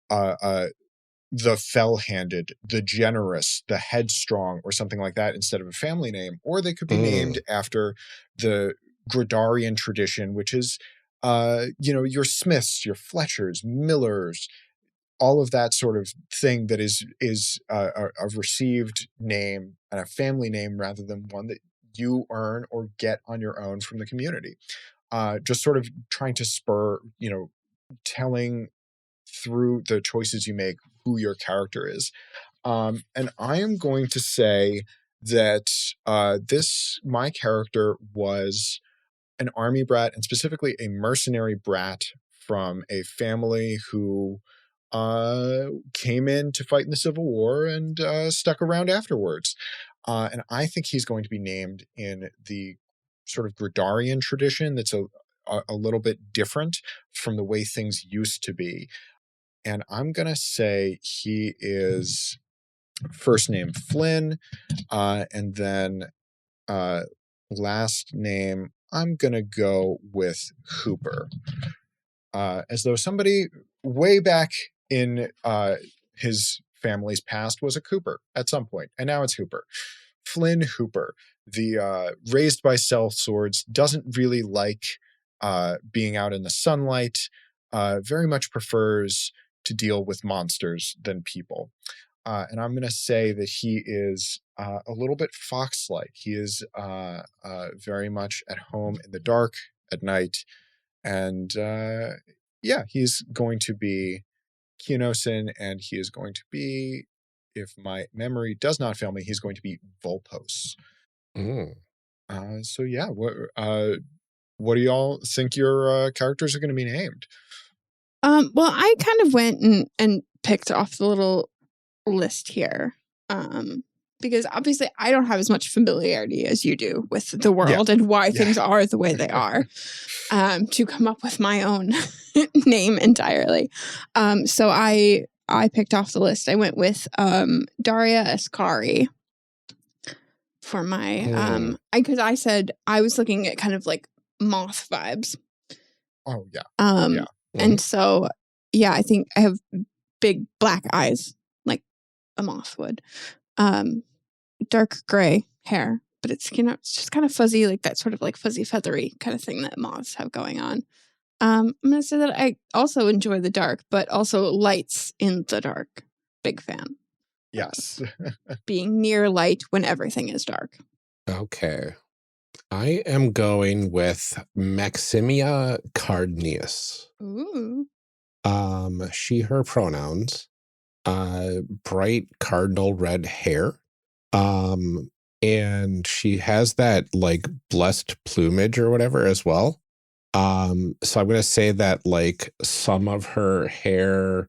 the fell-handed, the generous, the headstrong, or something like that instead of a family name. Or they could be named after the Gradarian tradition, which is, your Smiths, your Fletchers, Millers, all of that sort of thing that is a received name and a family name rather than one that you earn or get on your own from the community. Just sort of trying to spur, telling through the choices you make who your character is. And I am going to say that my character was an army brat, and specifically a mercenary brat from a family who came in to fight in the Civil War and stuck around afterwards. And I think he's going to be named in the sort of Gridarian tradition that's a little bit different from the way things used to be. And I'm going to say he is first name Flynn, and then last name, I'm going to go with Hooper. As though somebody way back in his family's past was a Cooper at some point, and now it's Hooper. Flynn Hooper, the raised by sellswords, doesn't really like being out in the sunlight, very much prefers to deal with monsters than people. And I'm going to say that he is a little bit fox-like. He is very much at home in the dark at night. And he's going to be Keonosin, and he is going to be, if my memory does not fail me, he's going to be Volpos. What do y'all think your characters are going to be named? Well, I kind of went and picked off the little list here, because obviously I don't have as much familiarity as you do with the world and why things are the way they are, to come up with my own name entirely. So I picked off the list. I went with Daria Ascari for my because I said I was looking at kind of like moth vibes. Oh yeah. And so I think I have big black eyes like a moth would. Dark gray hair, but it's it's just kind of fuzzy, like that sort of like fuzzy feathery kind of thing that moths have going on. I'm gonna say that I also enjoy the dark, but also lights in the dark. Big fan. Yes. Being near light when everything is dark. Okay. I am going with Maximia Cardneus. Ooh. She, her pronouns. Bright cardinal red hair. And she has that like blessed plumage or whatever as well. So I'm going to say that like some of her hair,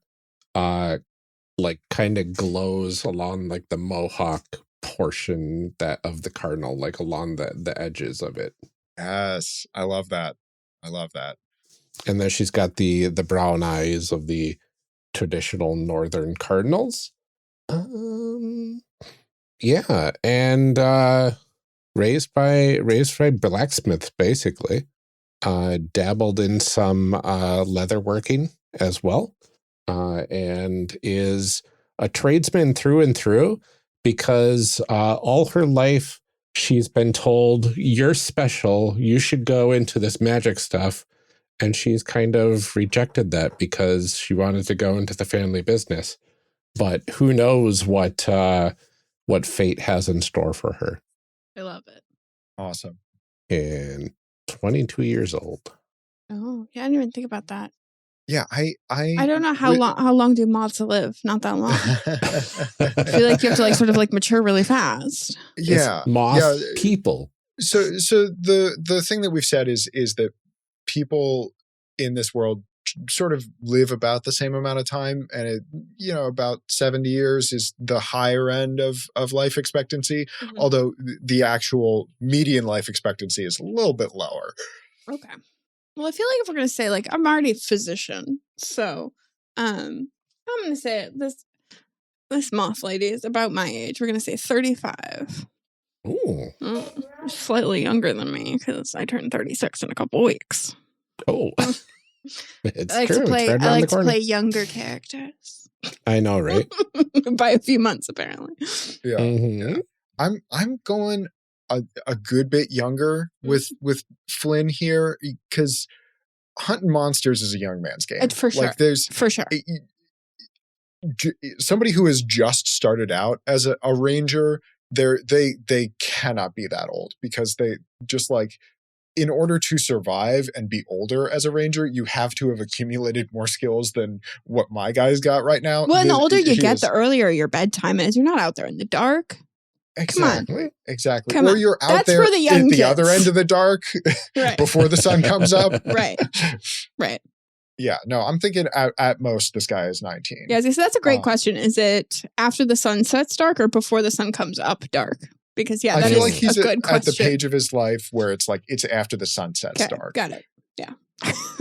like kind of glows along like the mohawk portion of the cardinal, like along the edges of it. Yes, I love that. And then she's got the brown eyes of the traditional northern cardinals. And raised by blacksmiths, basically. Dabbled in some leatherworking as well, and is a tradesman through and through, because all her life she's been told, you're special, you should go into this magic stuff. And she's kind of rejected that because she wanted to go into the family business. But who knows what fate has in store for her. I love it. Awesome. And 22 years old. Oh, yeah, I didn't even think about that. Yeah, I don't know how long do moths live? Not that long. I feel like you have to like sort of like mature really fast. Yeah. It's moth people. So the thing that we've said is that people in this world sort of live about the same amount of time, and about 70 years is the higher end of life expectancy, although the actual median life expectancy is a little bit lower. Okay. Well, I feel like if we're going to say, like, I'm already a physician, so I'm going to say this moth lady is about my age. We're going to say 35. Ooh. Slightly younger than me, because I turned 36 in a couple weeks. Oh. It's I like true. I like to play younger characters. I know, right? By a few months, apparently. Yeah. Mm-hmm. Yeah. I'm going a good bit younger with Flynn here, because hunting monsters is a young man's game. For sure. Like there's for sure. Somebody who has just started out as a ranger, they cannot be that old, because they just like, in order to survive and be older as a ranger, you have to have accumulated more skills than what my guy's got right now. Well, and the older you get, the earlier your bedtime is. You're not out there in the dark. Exactly. Exactly. Come or on. you're out That's there for the young at the kids. other end of the dark Right. before the sun comes up. Right. Right. Yeah. No, I'm thinking at most this guy is 19. Yeah, so that's a great question. Is it after the sun sets dark or before the sun comes up dark? Because I that feel is like he's a good question. at the page of his life where it's like it's after the sun sets dark. Got it. Yeah.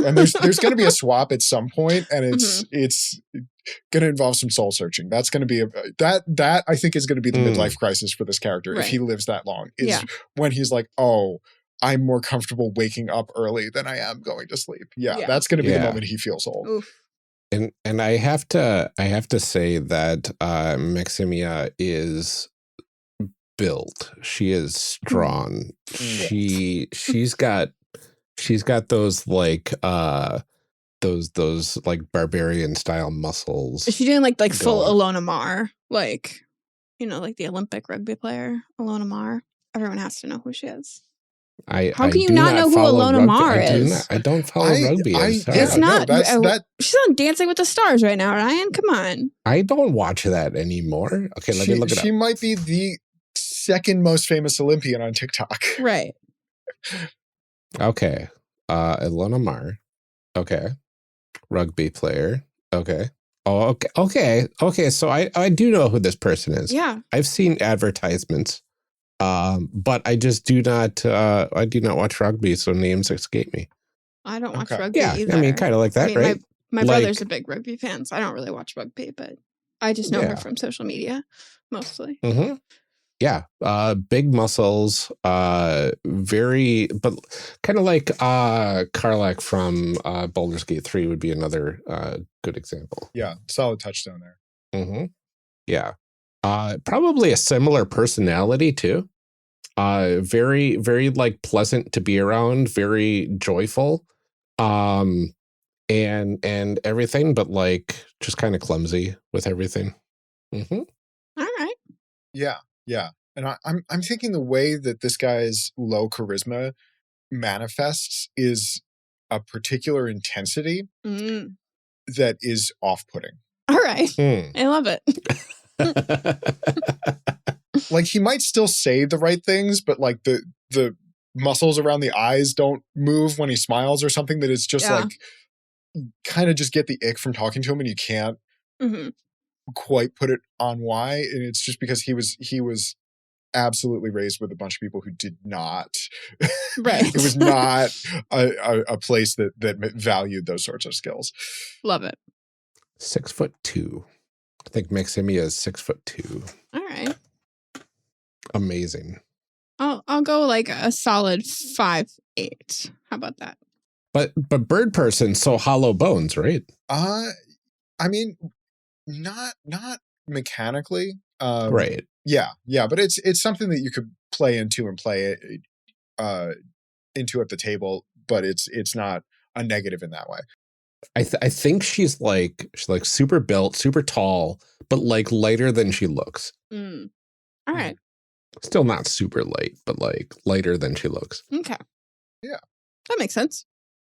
And there's going to be a swap at some point, and it's Mm-hmm. going to involve some soul searching. That's going to be that I think is going to be the midlife crisis for this character if he lives that long. Is when he's like, oh, I'm more comfortable waking up early than I am going to sleep. Yeah. That's going to be the moment he feels old. Oof. And I have to say that Maximia is built. She is strong. She's got those like those like barbarian style muscles. Is she doing like full Ilona Mar? Like, like the Olympic rugby player, Ilona Mar. Everyone has to know who she is. How can you not know who Ilona Mar is? I don't follow rugby. It's not. She's on Dancing with the Stars right now, Ryan. Come on. I don't watch that anymore. Okay, let me look it up. She might be the second most famous Olympian on TikTok. Right. Okay. Ilona Mar. Okay. Rugby player. Okay. Oh, okay. Okay. So I do know who this person is. Yeah. I've seen advertisements. But I just do not watch rugby, so names escape me. I don't watch rugby either. I mean, kind of like that, right? My brother's a big rugby fan, so I don't really watch rugby, but I just know her from social media, mostly. Mm-hmm. Yeah. Big muscles, very, but kind of like Karlak from Baldur's Gate 3 would be another good example. Yeah, solid touchstone there. Mm-hmm. Yeah. Probably a similar personality too. Very, very like pleasant to be around, very joyful, and everything, but like just kind of clumsy with everything. Mm-hmm. All right. Yeah, yeah. And I'm thinking the way that this guy's low charisma manifests is a particular intensity that is off-putting. All right. I love it. Like he might still say the right things, but like the muscles around the eyes don't move when he smiles or something, that it's just like kind of just get the ick from talking to him, and you can't quite put it on why. And it's just because he was absolutely raised with a bunch of people who did not. Right. It was not a place that valued those sorts of skills. Love it. 6'2". I think Maximia is 6'2". All right. Amazing. I'll go like a solid 5'8". How about that? But bird person, so hollow bones, right? I mean, not mechanically. Right. Yeah, but it's something that you could play into and play into at the table, but it's not a negative in that way. I think she's like super built, super tall, but like lighter than she looks. All right. Still not super light, but like lighter than she looks. Okay. Yeah. That makes sense.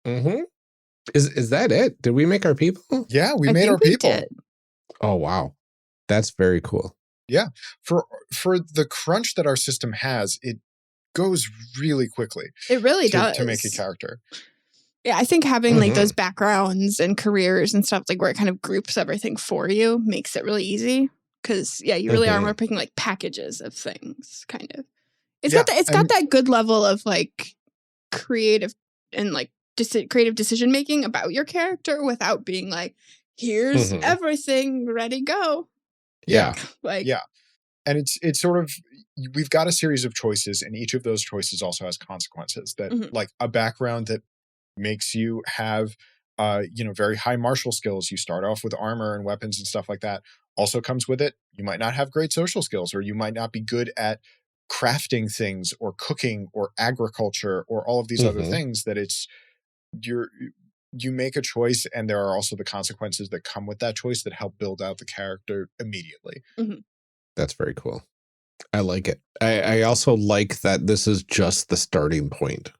Mm-hmm. Is that it? Did we make our people? Yeah, we made our people. Did. Oh, wow. That's very cool. Yeah. For the crunch that our system has, it goes really quickly. It really does. To make a character. Yeah, I think having like those backgrounds and careers and stuff, like where it kind of groups everything for you, makes it really easy. Because you really are more picking like packages of things, kind of. It's got that good level of like creative and like creative decision making about your character without being like, here's everything, ready, go. Yeah. And it's sort of, we've got a series of choices, and each of those choices also has consequences. That like a background that makes you have very high martial skills. You start off with armor and weapons and stuff like that. Also comes with it, you might not have great social skills, or you might not be good at crafting things or cooking or agriculture or all of these other things. That you make a choice, and there are also the consequences that come with that choice that help build out the character immediately. That's very cool. I like it. I also like that this is just the starting point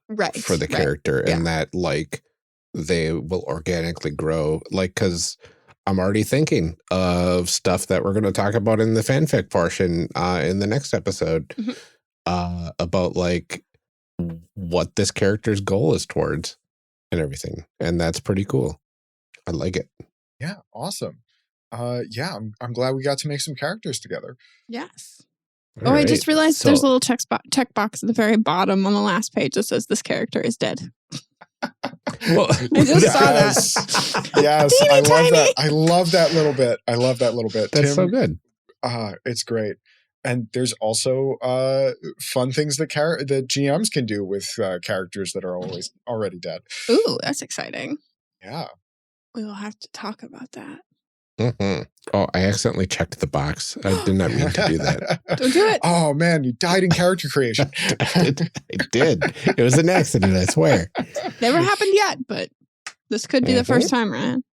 for the character, and that like they will organically grow. Like, because I'm already thinking of stuff that we're going to talk about in the fanfic portion in the next episode about like what this character's goal is towards and everything. And that's pretty cool. I like it. Yeah, awesome. I'm glad we got to make some characters together. Yes. All right. I just realized there's a little check box at the very bottom on the last page that says this character is dead. Well, I just saw that. Yes, I love that. I love that little bit. That's Tim, so good. It's great. And there's also fun things that GMs can do with characters that are already dead. Ooh, that's exciting. Yeah. We will have to talk about that. Mm-hmm. Oh, I accidentally checked the box. I did not mean to do that. Don't do it. Oh, man, you died in character creation. I did. It was an accident, I swear. Never happened yet, but this could be the first time, Ryan.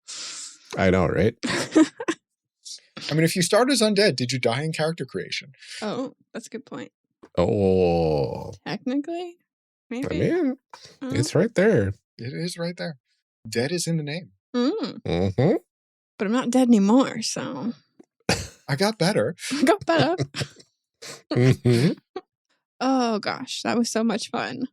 I know, right? I mean, if you start as undead, did you die in character creation? Oh, that's a good point. Oh. Technically, maybe. I mean, it's right there. It is right there. Dead is in the name. Mm-hmm. But I'm not dead anymore, so. I got better. I got better. Mm-hmm. Oh, gosh, that was so much fun.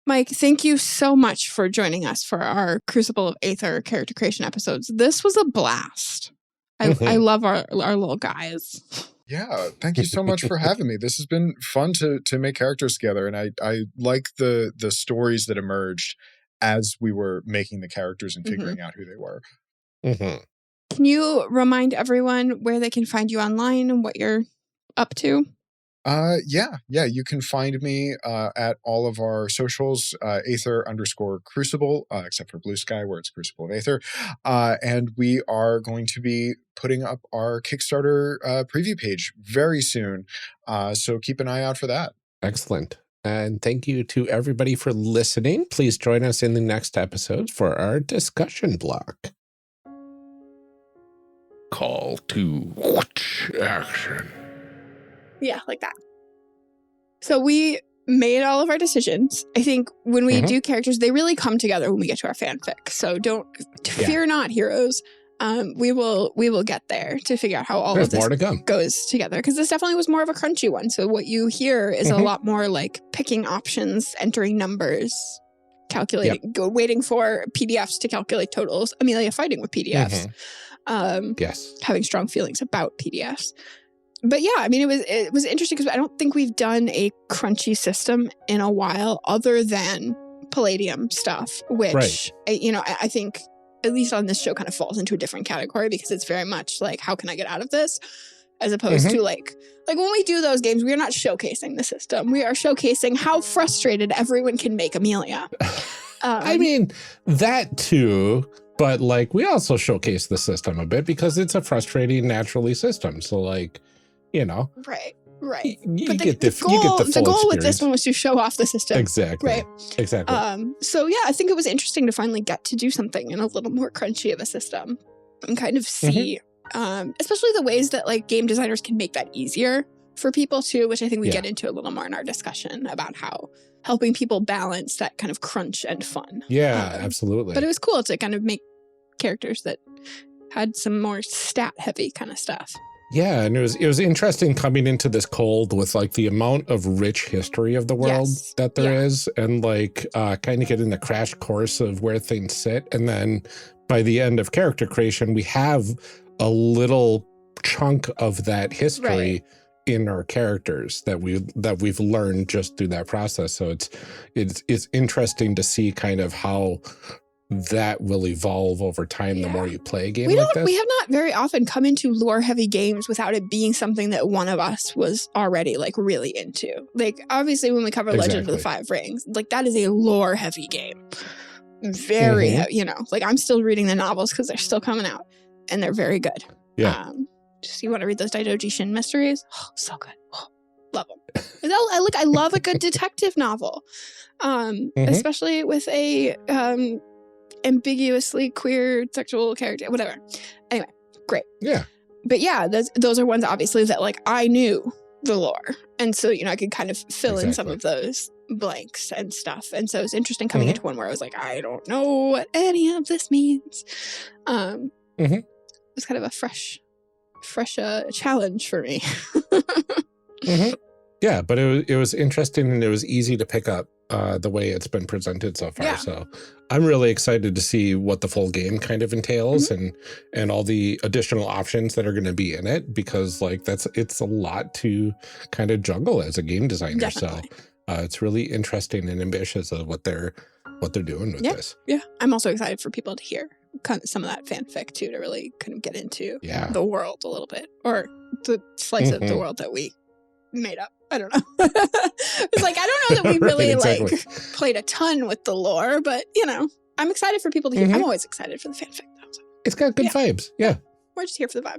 Mike, thank you so much for joining us for our Crucible of Aether character creation episodes. This was a blast. I love our little guys. Yeah, thank you so much for having me. This has been fun to make characters together, and I like the stories that emerged as we were making the characters and figuring out who they were. Mm-hmm. Can you remind everyone where they can find you online and what you're up to? Yeah. You can find me at all of our socials, Aether_Crucible, except for Bluesky, where it's Crucible of Aether. And we are going to be putting up our Kickstarter preview page very soon. So keep an eye out for that. Excellent. And thank you to everybody for listening. Please join us in the next episode for our discussion block. Call to action. Yeah, like that. So we made all of our decisions. I think when we do characters, they really come together when we get to our fanfic. So fear not, heroes. We will get there to figure out how all of this goes together, because this definitely was more of a crunchy one. So what you hear is a lot more like picking options, entering numbers, calculating, waiting for PDFs to calculate totals. Amelia fighting with PDFs. Yes, having strong feelings about PDFs. But yeah, I mean, it was interesting because I don't think we've done a crunchy system in a while, other than Palladium stuff, which I think at least on this show kind of falls into a different category, because it's very much like, how can I get out of this? As opposed to like when we do those games, we are not showcasing the system. We are showcasing how frustrated everyone can make Amelia. I mean, that too. But like, we also showcase the system a bit because it's a frustrating naturally system. So like, right. You get the full the goal with this experience. one was to show off the system. Exactly. Right. Exactly. So yeah, I think it was interesting to finally get to do something in a little more crunchy of a system and kind of see, especially the ways that like game designers can make that easier for people too, which I think we get into a little more in our discussion about how helping people balance that kind of crunch and fun. Yeah, absolutely. But it was cool to kind of make characters that had some more stat heavy kind of stuff. Yeah, and it was interesting coming into this cold with like the amount of rich history of the world that there is, and like kind of getting the crash course of where things sit. And then by the end of character creation, we have a little chunk of that history in our characters that we've learned just through that process. So it's interesting to see kind of how that will evolve over time the more you play a game like this. We have not very often come into lore-heavy games without it being something that one of us was already like really into. Like obviously when we cover Legend of the Five Rings, like that is a lore-heavy game. Very, like I'm still reading the novels because they're still coming out and they're very good. Yeah. Just you want to read those Daidoji Shin mysteries? Oh, so good. Oh, love them. I love a good detective novel, especially with a ambiguously queer sexual character, whatever. Anyway, great. Yeah. But yeah, those are ones obviously that like I knew the lore, and so I could kind of fill in some of those blanks and stuff. And so it's interesting coming into one where I was like, I don't know what any of this means. was kind of a fresh challenge for me. Mm-hmm. Yeah, but it was interesting, and it was easy to pick up the way it's been presented so far. Yeah. So I'm really excited to see what the full game kind of entails, Mm-hmm. and all the additional options that are going to be in it, because like it's a lot to kind of juggle as a game designer. Definitely. So it's really interesting and ambitious of what they're doing with this. Yeah, I'm also excited for people to hear kind of some of that fanfic too, to really kind of get into the world a little bit, or the slice of the world that we made up. I don't know. It's like, I don't know that we really Right, exactly. like played a ton with the lore, but you know, I'm excited for people to hear. I'm always excited for the fanfic though. So. It's got good vibes. Yeah. We're just here for the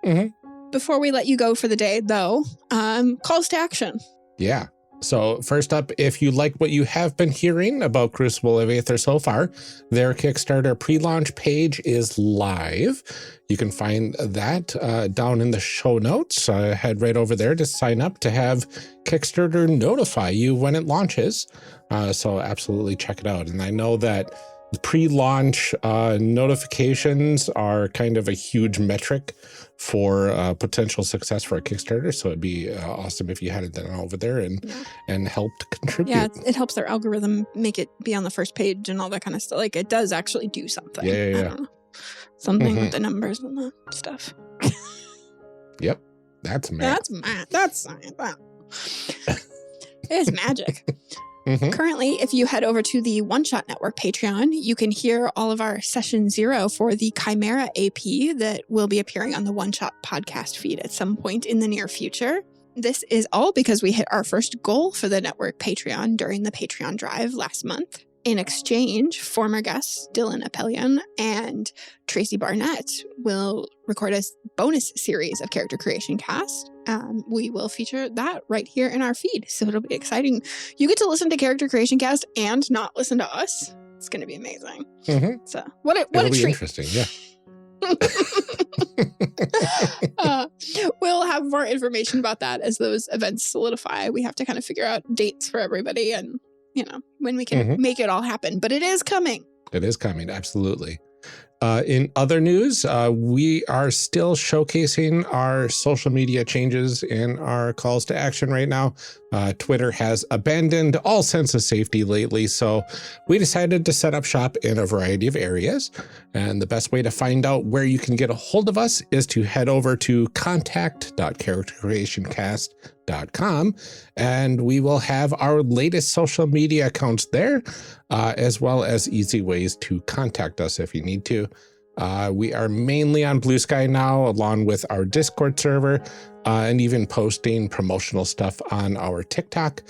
vibes. Before we let you go for the day though, calls to action. Yeah. So first up, if you like what you have been hearing about Crucible of Aether so far, their Kickstarter pre-launch page is live. You can find that down in the show notes. Head right over there to sign up to have Kickstarter notify you when it launches. So absolutely check it out. And I know that pre-launch notifications are kind of a huge metric for potential success for a Kickstarter. So it'd be awesome if you had it then over there and helped contribute. Yeah, it helps their algorithm make it be on the first page and all that kind of stuff. Like, it does actually do something. Yeah. I don't know. Something with the numbers and the stuff. Yep. That's math. That's math. That's science. It's magic. Currently, if you head over to the One Shot Network Patreon, you can hear all of our Session 0 for the Chimera AP that will be appearing on the One Shot podcast feed at some point in the near future. This is all because we hit our first goal for the network Patreon during the Patreon drive last month. In exchange, former guests Dylan Appelian and Tracy Barnett will record a bonus series of Character Creation Cast. We will feature that right here in our feed, so it'll be exciting. You get to listen to Character Creation Cast and not listen to us. It's going to be amazing. So what a treat! Interesting, yeah. We'll have more information about that as those events solidify. We have to kind of figure out dates for everybody, and you know, when we can make it all happen. But it is coming. It is coming, absolutely. In other news, we are still showcasing our social media changes and our calls to action right now. Twitter has abandoned all sense of safety lately, so we decided to set up shop in a variety of areas. And the best way to find out where you can get a hold of us is to head over to contact.charactercreationcast.com, and we will have our latest social media accounts there, as well as easy ways to contact us if you need to. We are mainly on Bluesky now, along with our Discord server, and even posting promotional stuff on our TikTok.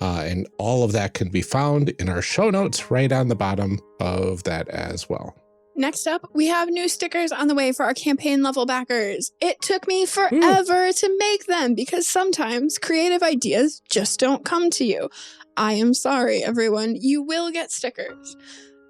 And all of that can be found in our show notes right on the bottom of that as well. Next up, we have new stickers on the way for our campaign level backers. It took me forever to make them because sometimes creative ideas just don't come to you. I am sorry, everyone. You will get stickers.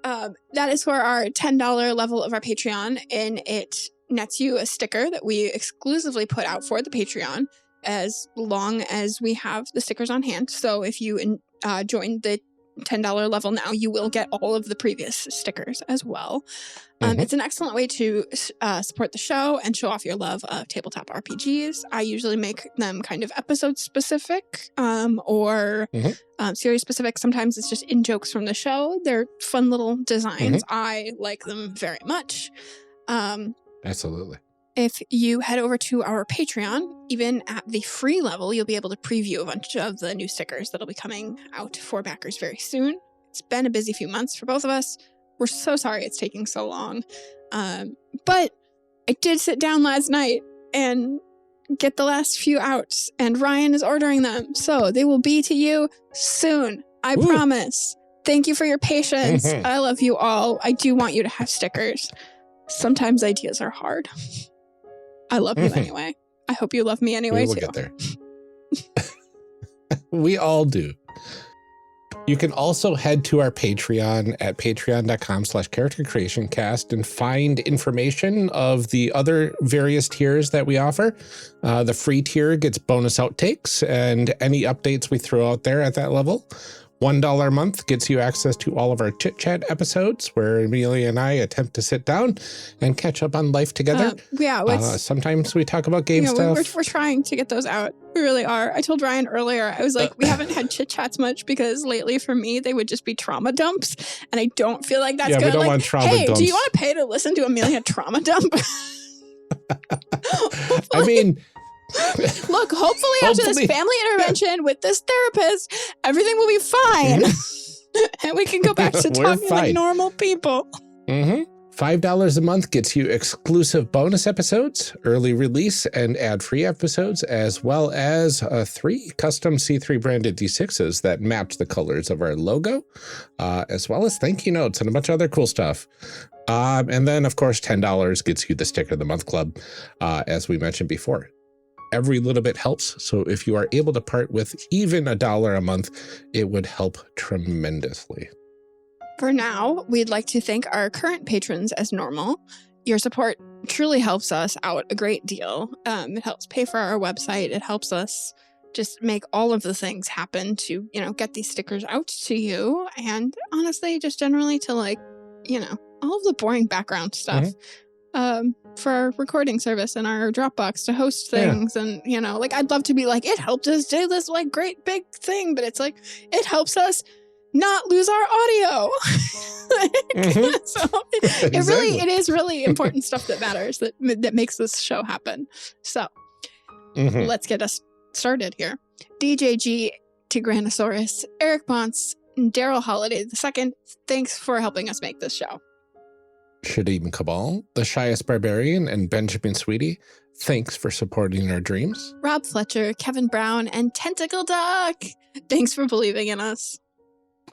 That is for our $10 level of our Patreon, and it nets you a sticker that we exclusively put out for the Patreon as long as we have the stickers on hand. So if you join the $10 level now, you will get all of the previous stickers as well. It's an excellent way to support the show and show off your love of tabletop RPGs. I usually make them kind of episode specific or series specific. Sometimes it's just in jokes from the show. They're fun little designs. I like them very much. Absolutely. If you head over to our Patreon, even at the free level, you'll be able to preview a bunch of the new stickers that'll be coming out for backers very soon. It's been a busy few months for both of us. We're so sorry it's taking so long. But I did sit down last night and get the last few out, and Ryan is ordering them. So they will be to you soon. I promise. Thank you for your patience. I love you all. I do want you to have stickers. Sometimes ideas are hard. I love you anyway. I hope you love me anyway, we'll too. Get there. We all do. You can also head to our Patreon at patreon.com/charactercreationcast and find information of the other various tiers that we offer. The free tier gets bonus outtakes and any updates we throw out there at that level. $1 a month gets you access to all of our Chit Chat episodes where Amelia and I attempt to sit down and catch up on life together. Sometimes we talk about game stuff. We're trying to get those out. We really are. I told Ryan earlier, I was like, we haven't had Chit Chats much because lately for me, they would just be trauma dumps. And I don't feel like that's good. We don't want trauma dumps. Do you want to pay to listen to Amelia trauma dump? I mean... Look, hopefully after this family intervention with this therapist, everything will be fine. And we can go back to talking like normal people. $5 a month gets you exclusive bonus episodes, early release and ad-free episodes, as well as 3 custom C3 branded D6s that match the colors of our logo, as well as thank you notes and a bunch of other cool stuff. And then, of course, $10 gets you the Sticker of the Month Club, as we mentioned before. Every little bit helps, so if you are able to part with even $1 a month, it would help tremendously. For now, we'd like to thank our current patrons as normal. Your support truly helps us out a great deal. It helps pay for our website. It helps us just make all of the things happen to, get these stickers out to you. And honestly, just generally to all of the boring background stuff. For our recording service and our Dropbox to host things. And, I'd love to be like, it helped us do this great big thing, but it's like, it helps us not lose our audio. So it is really important stuff that matters that makes this show happen. So let's get us started here. DJG, Tigranosaurus, Eric Ponce, and Daryl Holiday II, thanks for helping us make this show. Shadim Cabal, The Shyest Barbarian, and Benjamin Sweetie, thanks for supporting our dreams. Rob Fletcher, Kevin Brown, and Tentacle Duck, thanks for believing in us.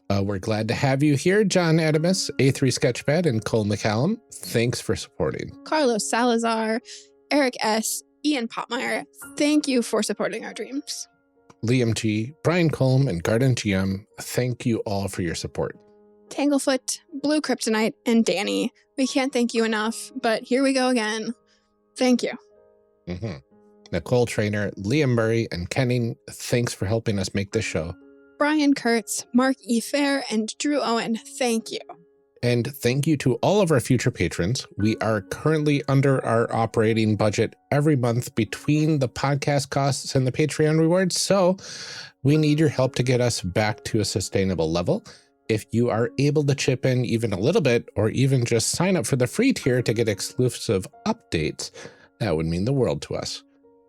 We're glad to have you here, John Adamus, A3 Sketchpad, and Cole McCallum. Thanks for supporting. Carlos Salazar, Eric S., Ian Popmeyer, thank you for supporting our dreams. Liam G., Brian Colm, and Garden GM, thank you all for your support. Tanglefoot, Blue Kryptonite, and Danny, we can't thank you enough, but here we go again. Thank you. Nicole Trainer, Liam Murray, and Kenning, thanks for helping us make this show. Brian Kurtz, Mark E. Fair, and Drew Owen, thank you. And thank you to all of our future patrons. We are currently under our operating budget every month between the podcast costs and the Patreon rewards, so we need your help to get us back to a sustainable level. If you are able to chip in even a little bit, or even just sign up for the free tier to get exclusive updates, that would mean the world to us.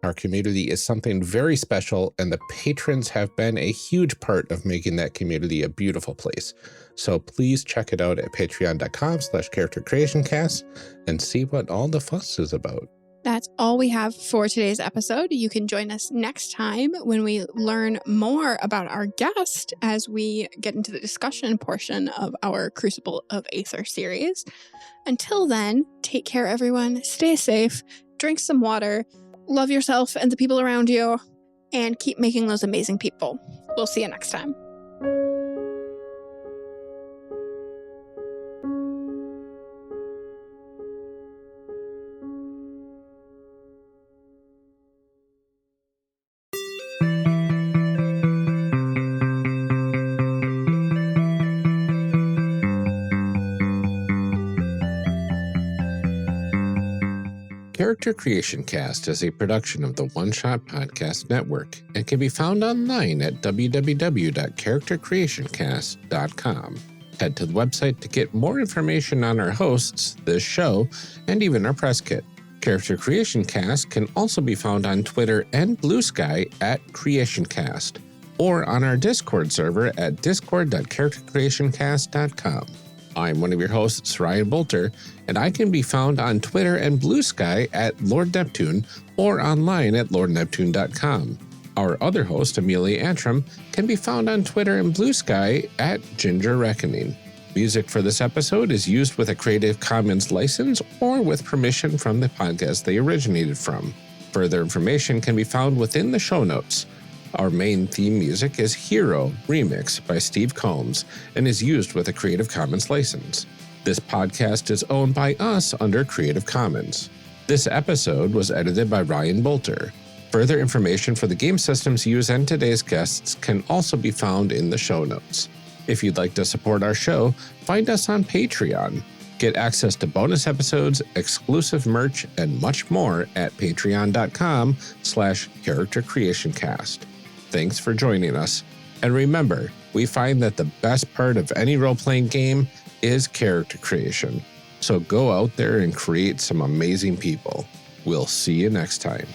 Our community is something very special, and the patrons have been a huge part of making that community a beautiful place. So please check it out at patreon.com/charactercreationcast and see what all the fuss is about. That's all we have for today's episode. You can join us next time when we learn more about our guest as we get into the discussion portion of our Crucible of Aether series. Until then, take care, everyone. Stay safe, drink some water, love yourself and the people around you, and keep making those amazing people. We'll see you next time. Character Creation Cast is a production of the One Shot Podcast Network and can be found online at www.charactercreationcast.com. Head to the website to get more information on our hosts, this show, and even our press kit. Character Creation Cast can also be found on Twitter and Bluesky at CreationCast, or on our Discord server at discord.charactercreationcast.com. I'm one of your hosts, Ryan Bolter, and I can be found on Twitter and Bluesky at Lord Neptune or online at lordneptune.com. Our other host, Amelia Antrim, can be found on Twitter and Bluesky at Ginger Reckoning. Music for this episode is used with a Creative Commons license or with permission from the podcast they originated from. Further information can be found within the show notes. Our main theme music is Hero Remix by Steve Combs and is used with a Creative Commons license. This podcast is owned by us under Creative Commons. This episode was edited by Ryan Bolter. Further information for the game systems used and today's guests can also be found in the show notes. If you'd like to support our show, find us on Patreon. Get access to bonus episodes, exclusive merch, and much more at patreon.com/charactercreationcast. Thanks for joining us. And remember, we find that the best part of any role-playing game is character creation. So go out there and create some amazing people. We'll see you next time.